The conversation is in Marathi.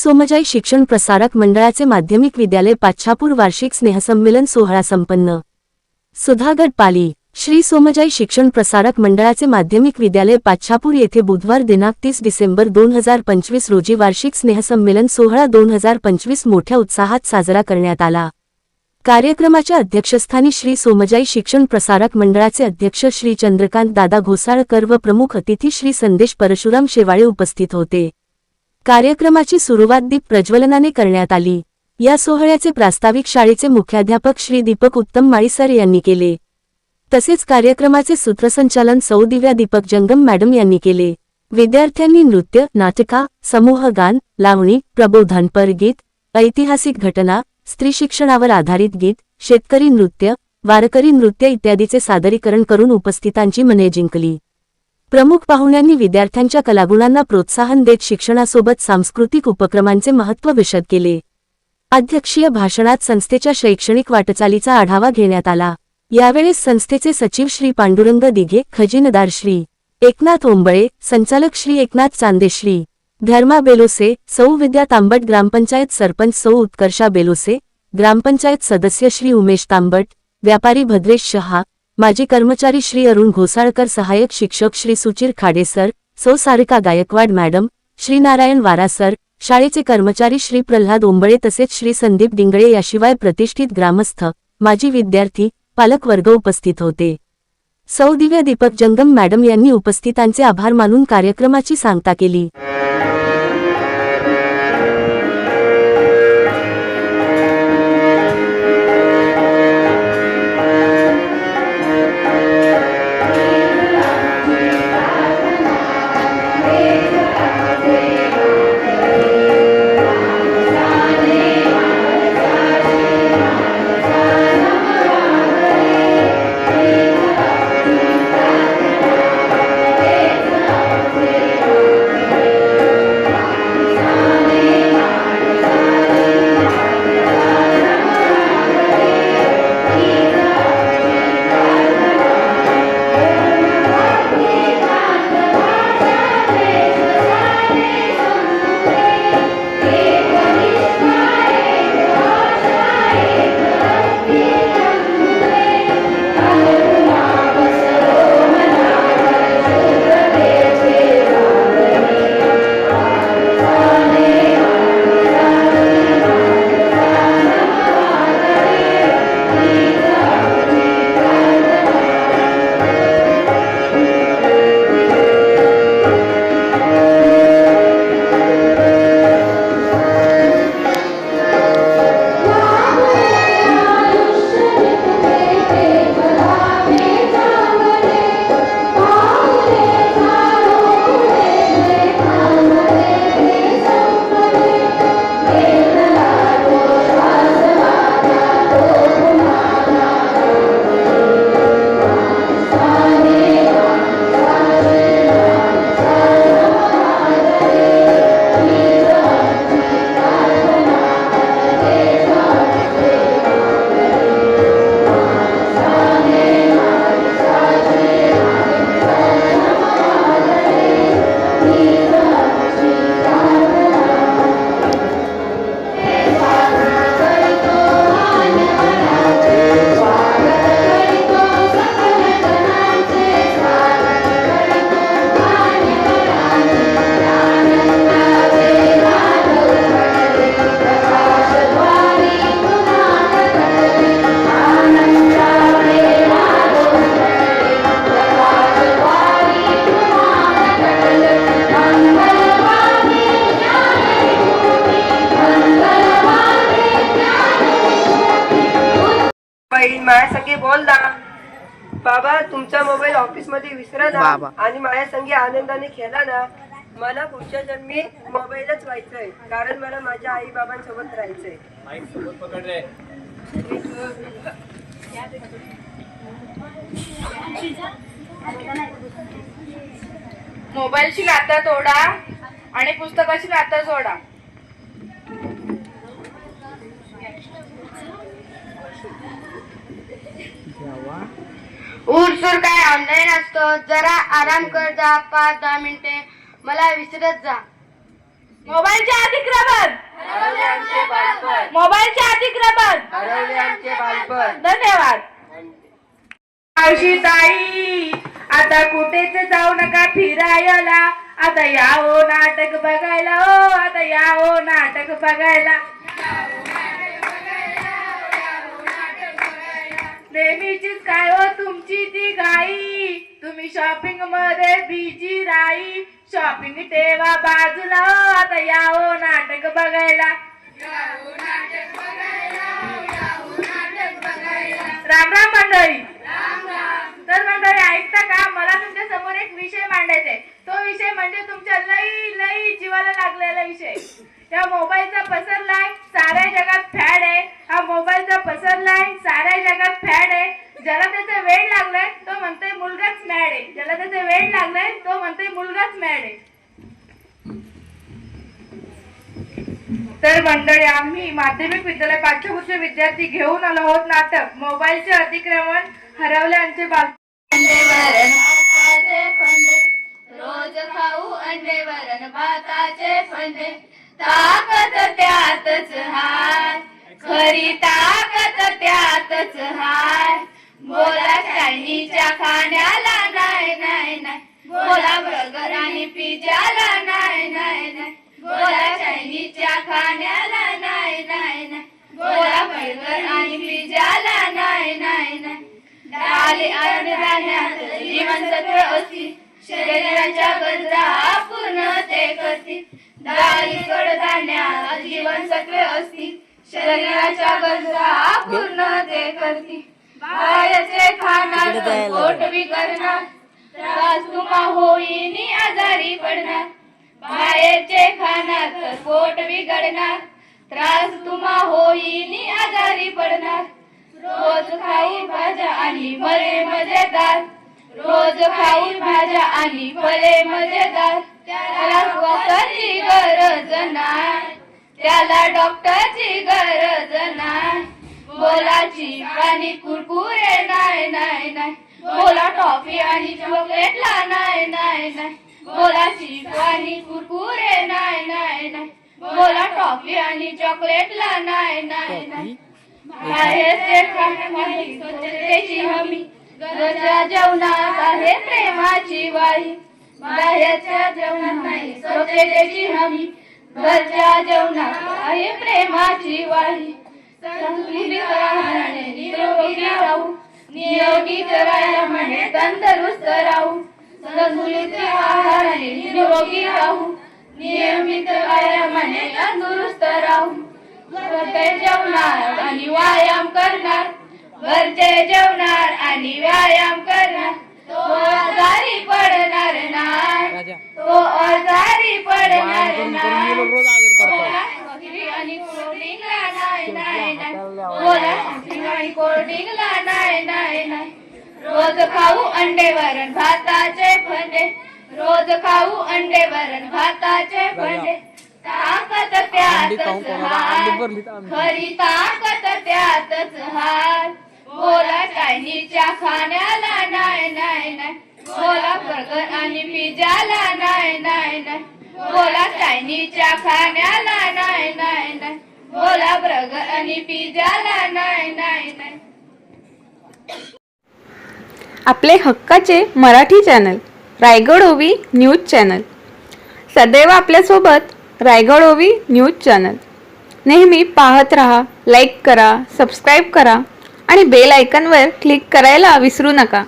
सोमजाई शिक्षण प्रसारक मंडळाचे माध्यमिक विद्यालय पाच्छापूर वार्षिक स्नेहसंमेलन सोहळा संपन्न. सुधागड पाली. श्री सोमजाई शिक्षण प्रसारक मंडळाचे माध्यमिक विद्यालय पाच्छापूर येथे बुधवार दिनांक 30 डिसेंबर 2025 रोजी वार्षिक स्नेहसंमेलन सोहळा 2025 मोठ्या उत्साहात साजरा करण्यात आला. कार्यक्रमाच्या अध्यक्षस्थानी श्री सोमजाई शिक्षण प्रसारक मंडळाचे अध्यक्ष श्री चंद्रकांत दादा घोसाळकर व प्रमुख अतिथी श्री संदेश परशुराम शेवाळे उपस्थित होते. कार्यक्रमाची सुरुवात दीप प्रज्वलनाने करण्यात आली. या सोहळ्याचे प्रास्ताविक शाळेचे मुख्याध्यापक श्री दीपक उत्तम माळीसर यांनी केले. तसेच कार्यक्रमाचे सूत्रसंचालन सौ दिव्या दीपक जंगम मॅडम यांनी केले. विद्यार्थ्यांनी नृत्य, नाटका, समूह गान, लावणी, प्रबोधनपर गीत, ऐतिहासिक घटना, स्त्री शिक्षणावर आधारित गीत, शेतकरी नृत्य, वारकरी नृत्य इत्यादीचे सादरीकरण करून उपस्थितांची मने जिंकली. प्रमुख पाहुण्यांनी विद्यार्थ्यांच्या कलागुणांना प्रोत्साहन देत शिक्षणासोबत सांस्कृतिक उपक्रमांचे महत्त्व विशद केले. अध्यक्षीय भाषणात संस्थेच्या शैक्षणिक वाटचालीचा आढावा घेण्यात आला. यावेळेस संस्थेचे सचिव श्री पांडुरंग दिघे, खजिनदार श्री एकनाथ ओंबळे, संचालक श्री एकनाथ चांदे, श्री धर्मा बेलोसे, सौ विद्या तांबट, ग्रामपंचायत सरपंच सौ उत्कर्षा बेलोसे, ग्रामपंचायत सदस्य श्री उमेश तांबट, व्यापारी भद्रेश शहा, माजी कर्मचारी श्री अरुण घोसाळकर, सहाय्यक शिक्षक श्री सुचिर खाडे सर, सौ सारिका गायकवाड मॅडम, श्री नारायण वारा सर, शाळेचे कर्मचारी श्री प्रल्हाद ओंबळे तसेच श्री संदीप डिंगळे याशिवाय प्रतिष्ठित ग्रामस्थ, माजी विद्यार्थी, पालक वर्ग उपस्थित होते. सौ दिव्या दीपक जंगम मॅडम यांनी उपस्थितांचे आभार मानून कार्यक्रमाची सांगता केली. माझ्या संगे बोल ना बाबा, तुमचा मोबाईल ऑफिस मध्ये विसरा ना आणि माझ्या संगे आनंदाने खेळा ना. मला पुढच्या जन्मी मोबाईलच व्हायचंय, कारण मला माझ्या आई बाबांसोबत राहायचंय. मोबाईलची नातं तोडा आणि पुस्तकाची नातं जोडा. उरसूर काय ऑनलाईन असतो, जरा आराम कर जा, 5-10 मिनिटे मला विसरत जा. मोबाईलचे अतिक्रमण, हरवले आमचे बालपण, मोबाईलचे अतिक्रमण. हरवले आमचे बालपण. धन्यवाद. मावशी ताई, आता कुठेच जाऊ नका फिरायला, आता या हो नाटक बघायला, हो आता या हो नाटक बघायला. नेहमीचीच काय हो तुमची ती घाई, तुम्ही शॉपिंग मध्ये बिजी राही. शॉपिंग ठेवा बाजूला, हो आता या हो नाटक बघायला. राम राम मंडळी. तर मंडळी ऐकता का, मला तुमच्या समोर एक विषय मांडायचा आहे. तो विषय म्हणजे तुमच्या लई लई जीवाला लागलेला विषय. या मोबाईलचा पसरलाय साऱ्या जगात फॅड आहे. हा मोबाईलचा पसरलाय साऱ्या जगात फॅड आहे. ज्याला त्याचा वेळ लागलाय तो म्हणतोय मुलगाच मॅड आहे. ज्याला त्याचा वेळ लागलाय तो म्हणतोय मुलगाच मॅड आहे. तर मंडळी, आम्ही माध्यमिक विद्यालय पाचवीचे विद्यार्थी घेऊन आलो आहोत नाटक मोबाईलचे अतिक्रमण, हरवले आमचे बालपण. रोज खाऊ अंडे वरण भाताचे फंडे, ताकद त्यातच हाय, खरी ताकद त्यातच हाय. बोला चायनीच्या खाण्याला नाही नाही नाही, बोला बर्गर आणि पिझ्झाला नाही नाही नाही, बोला चायनीच्या खाण्याला नाही नाही नाही, बोला बर्गर आणि पिझ्झाला नाही नाही नाही. डाळ आणि धान्यात जीवनसत्व असती, शरीराच्या गरजा पूर्ण ते करती. डाळी कडधान्यात जीवनसत्वे असती, शरीराच्या गरजा पूर्ण ते करती. बाहेरचे खाणार पोट बिघडणार, त्रास तुम्हा होईनी आजारी पडणार. बाहेरचे खाणार तर पोट बिघडणार, त्रास तुम्हा होईनी आजारी पडणार. रोज खाई भाज्या आणि फळे मजेदार, रोज खाई भाज्या आणि फळे मजेदार. त्याला डॉक्टरची गरज नाही, त्याला डॉक्टरची गरज नाही. बोलाची पाणी कुरकुरे नाही नाही नाही, बोला टॉफी आणि चॉकलेटला नाही नाही नाही, बोलाची पाणी कुरकुरे नाही नाही नाही, बोला टॉफी आणि चॉकलेटला नाही नाही नाही. बाहेरचे खाण्यामध्ये स्वच्छतेची हमी, घरच्या जेवणात आहे प्रेमाची वाही. बाहेरच्या जेवणात नाही स्वच्छतेची हमी, घरच्या जेवणात आहे प्रेमाची वाही. संतुलित आहाराने निरोगी राहू, निरोगीच व्यायामाने तंदुरुस्त राहू. संतुलित आहाराने निरोगी राहू, नियमित व्यायामाने तंदुरुस्त राहू. घरचे जेवणार आणि व्यायाम करणार, घरचे जेवणार आणि व्यायाम करणार. तो आजारी पडणार नाही, तो आजारी पडणार नाही. भाकरी आणि कोल्ड्रिंकला नाही नाही नाही, बोला भाकरी आणि कोल्ड्रिंकला नाही नाही नाही. रोज खाऊ अंडे वरण भाताचे फंडे, रोज खाऊ अंडे वरण भाताचे फंडे. ताकद त्यातच हाय, खरी ताकद त्यातच हाय. बोला चायनीच्या खाण्याला नाही नाही नाही, बोला बर्गर आणि पिझ्झाला नाही नाही नाही, बोला चायनीच्या खाण्याला नाही नाही नाही, बोला बर्गर आणि पिझ्झाला नाही नाही नाही. आपले हक्काचे मराठी चॅनल रायगड ओवी न्यूज चॅनल, सदैव आपल्यासोबत रायगड ओवी न्यूज चॅनल. नेहमी पाहत रहा, लाईक करा, सबस्क्राईब करा आणि बेल आयकॉनवर क्लिक करायला विसरू नका.